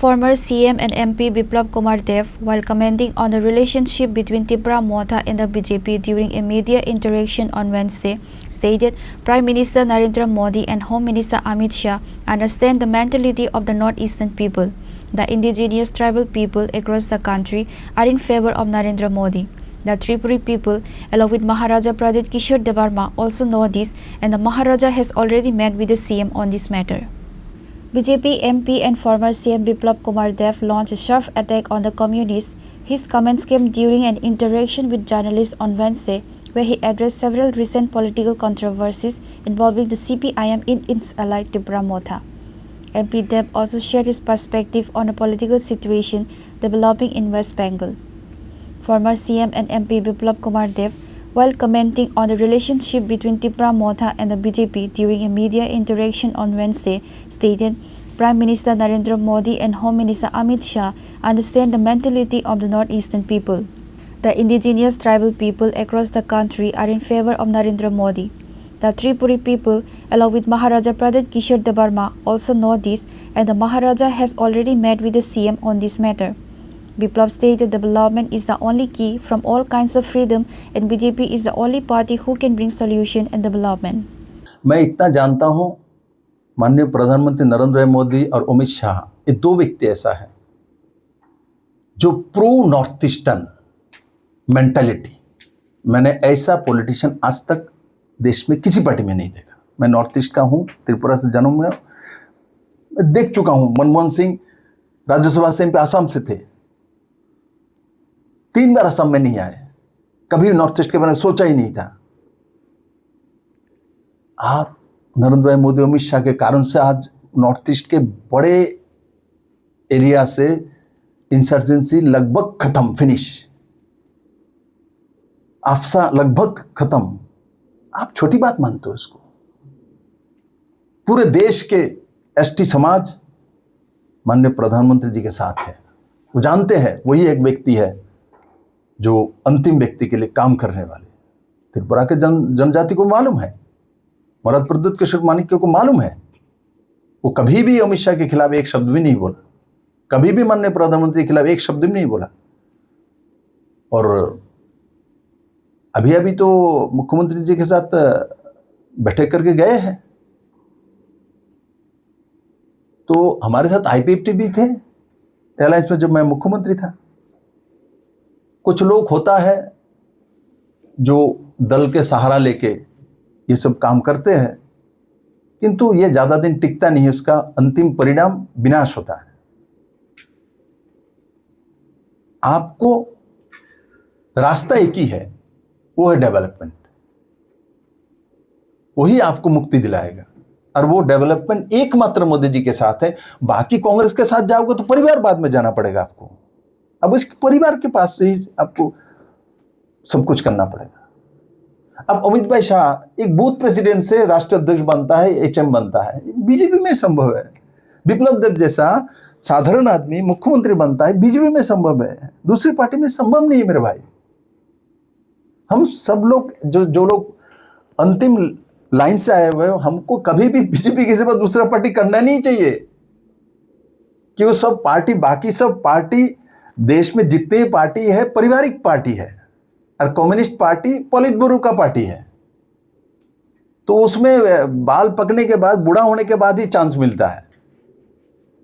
Former CM and MP Biplab Kumar Dev, while commenting on the relationship between Tipra Motha and the BJP during a media interaction on Wednesday, stated Prime Minister Narendra Modi and Home Minister Amit Shah understand the mentality of the northeastern people. The indigenous tribal people across the country are in favor of Narendra Modi. The Tripuri people, along with Maharaja Pradit Kishore Devarma, also know this, and the Maharaja has already met with the CM on this matter. BJP MP and former CM Biplab Kumar Dev launched a sharp attack on the communists. His comments came during an interaction with journalists on Wednesday, where he addressed several recent political controversies involving the CPIM in its ally Tipra Motha. MP Dev also shared his perspective on the political situation developing in West Bengal. Former CM and MP Biplab Kumar Dev, while commenting on the relationship between Tipra Motha and the BJP during a media interaction on Wednesday, stated Prime Minister Narendra Modi and Home Minister Amit Shah understand the mentality of the northeastern people. The indigenous tribal people across the country are in favor of Narendra Modi. The Tripuri people, along with Maharaja Pradit Kishore Devarma, also know this, and the Maharaja has already met with the CM on this matter. Biplab stated development is the only key from all kinds of freedom, and BJP is the only party who can bring solution and development. मैं इतना जानता हूं, माननीय प्रधानमंत्री नरेंद्र मोदी और अमित शाह, ये दो व्यक्ति ऐसा है जो प्रो नॉर्थ ईस्टर्न मेंटालिटी, मैंने ऐसा पॉलिटिशियन आज तक देश में किसी पार्टी में नहीं देखा। मैं नॉर्थ ईस्ट का हूं, त्रिपुरा से जन्म में मैं देख चुका हूं। मनमोहन सिंह राज्यसभा से आसाम से थे, 3 बार असम में नहीं आए, कभी नॉर्थ ईस्ट के बारे में सोचा ही नहीं था। आप नरेंद्र भाई मोदी अमित शाह के कारण से आज नॉर्थ ईस्ट के बड़े एरिया से इंसर्जेंसी लगभग खत्म, फिनिश, अफसा लगभग खत्म। आप छोटी बात मानते हो इसको? पूरे देश के एसटी समाज माननीय प्रधानमंत्री जी के साथ है। वो जानते हैं वही एक व्यक्ति है जो अंतिम व्यक्ति के लिए काम करने वाले। त्रिपुरा के जनजाति को मालूम है, महाराज प्रद्युत किशोर माणिक्य को मालूम है, वो कभी भी अमित शाह के खिलाफ एक शब्द भी नहीं बोला, कभी भी माननीय प्रधानमंत्री के खिलाफ एक शब्द भी नहीं बोला। और अभी अभी तो मुख्यमंत्री जी के साथ बैठक करके गए हैं, तो हमारे साथ आईपीएफटी भी थे एलायंस में जब मैं मुख्यमंत्री था। कुछ लोग होता है जो दल के सहारा लेके ये सब काम करते हैं, किंतु ये ज्यादा दिन टिकता नहीं है, उसका अंतिम परिणाम विनाश होता है। आपको रास्ता एक ही है, वो है डेवलपमेंट। वही आपको मुक्ति दिलाएगा, और वो डेवलपमेंट एकमात्र मोदी जी के साथ है। बाकी कांग्रेस के साथ जाओगे तो परिवार बाद में जाना पड़ेगा आपको। अब इस परिवार के पास से ही आपको सब कुछ करना पड़ेगा। अब अमित भाई शाह एक बूथ प्रेसिडेंट से राष्ट्रीय अध्यक्ष बनता है, एचएम बनता है, बीजेपी में संभव है। बिप्लब देव जैसा साधारण आदमी मुख्यमंत्री बनता है, बीजेपी में संभव है, दूसरी पार्टी में संभव नहीं है मेरे भाई। हम सब लोग जो लोग अंतिम लाइन से आए हुए, हमको कभी भी बीजेपी के सिवा दूसरा पार्टी करना नहीं चाहिए, कि वो सब पार्टी, बाकी सब पार्टी, देश में जितनी पार्टी है पारिवारिक पार्टी है, और कम्युनिस्ट पार्टी पोलित ब्यूरो का पार्टी है। तो उसमें बाल पकने के बाद, बूढ़ा होने के बाद ही चांस मिलता है।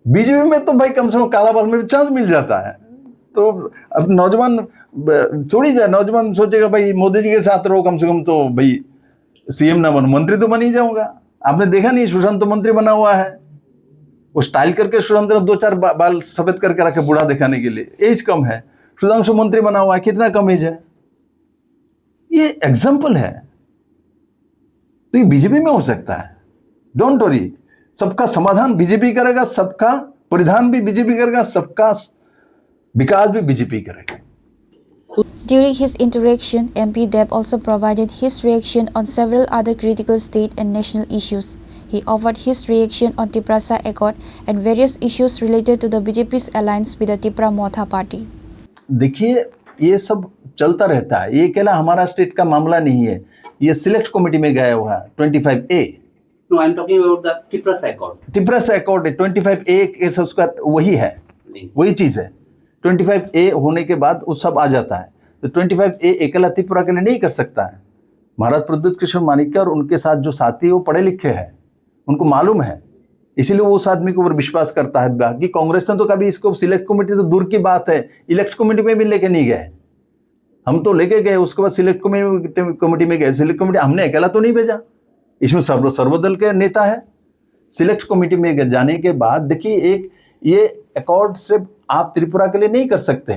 बीजेपी में तो भाई कम से कम काला बाल में भी चांस मिल जाता है। तो अब नौजवान छोड़ी जाए, नौजवान सोचेगा भाई मोदी जी के साथ रहो, कम से कम तो भाई सीएम ना बनो, मंत्री तो बन ही जाऊंगा। आपने देखा नहीं, सुशांत तो मंत्री बना हुआ है, वो स्टाइल करके सुशांत ने 2-4 बाल सफेद करके रखे बूढ़ा दिखाने के लिए, एज कम है। सुधांशु मंत्री बना हुआ है, कितना कम एज है। ये एग्जाम्पल है। तो ये बीजेपी में हो सकता है, डोंट वरी। सबका समाधान बीजेपी करेगा, सबका परिधान भी बीजेपी करेगा, सबका विकास भी बीजेपी करेगा। During his interaction, MP Dev also provided his reaction on several other critical state and national issues. He offered his reaction on Tiprasa Accord and various issues related to the BJP's alliance with the Tipra Motha party. देखिए, ये सब चलता रहता है, ये अकेला हमारा state का मामला नहीं है, ये सिलेक्ट कमेटी में गया हुआ है 25A। No, I'm talking about the Tiprasa Accord. Tiprasa Accord 25A case उसका वही है। वही चीज है। 25A होने के बाद वो सब आ जाता है। तो 25A अकेला त्रिपुरा के लिए नहीं कर सकता है। महाराज प्रद्युत किशोर मानिक्य और उनके साथ जो साथी है वो पढ़े लिखे हैं, उनको मालूम है, इसीलिए वो उस आदमी के ऊपर विश्वास करता है। बाकी कांग्रेस ने तो कभी इसको सिलेक्ट कमेटी तो दूर की बात है, इलेक्ट कमेटी में भी लेके नहीं गए। हम तो लेके गए, उसके बाद सिलेक्ट कमेटी में गए। सिलेक्ट कमेटी हमने अकेला तो नहीं भेजा, इसमें सर्वदल के नेता है। सिलेक्ट कमेटी में जाने के बाद देखिए, एक ये अकॉर्ड सिर्फ आप त्रिपुरा के लिए नहीं कर सकते,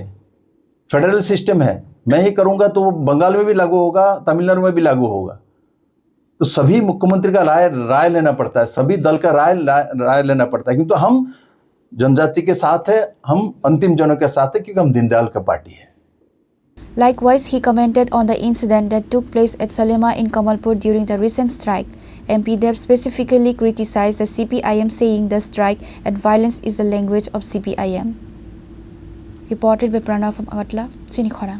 फेडरल सिस्टम है। मैं ही करूंगा तो वो बंगाल में भी लागू होगा, तमिलनाडु में भी लागू होगा। तो सभी मुख्यमंत्री का राय लेना पड़ता है, सभी दल का राय लेना पड़ता है, क्योंकि तो हम जनजाति के साथ है, हम अंतिम जनों के साथ है, क्योंकि हम दीनदयाल का पार्टी है। Likewise, he commented on the incident that took place at Salema in Kamalpur during the recent strike. MP Dev specifically criticized the CPIM, saying the strike and violence is the language of CPIM. Reported by Pranav from Agatla, Sinikhorang.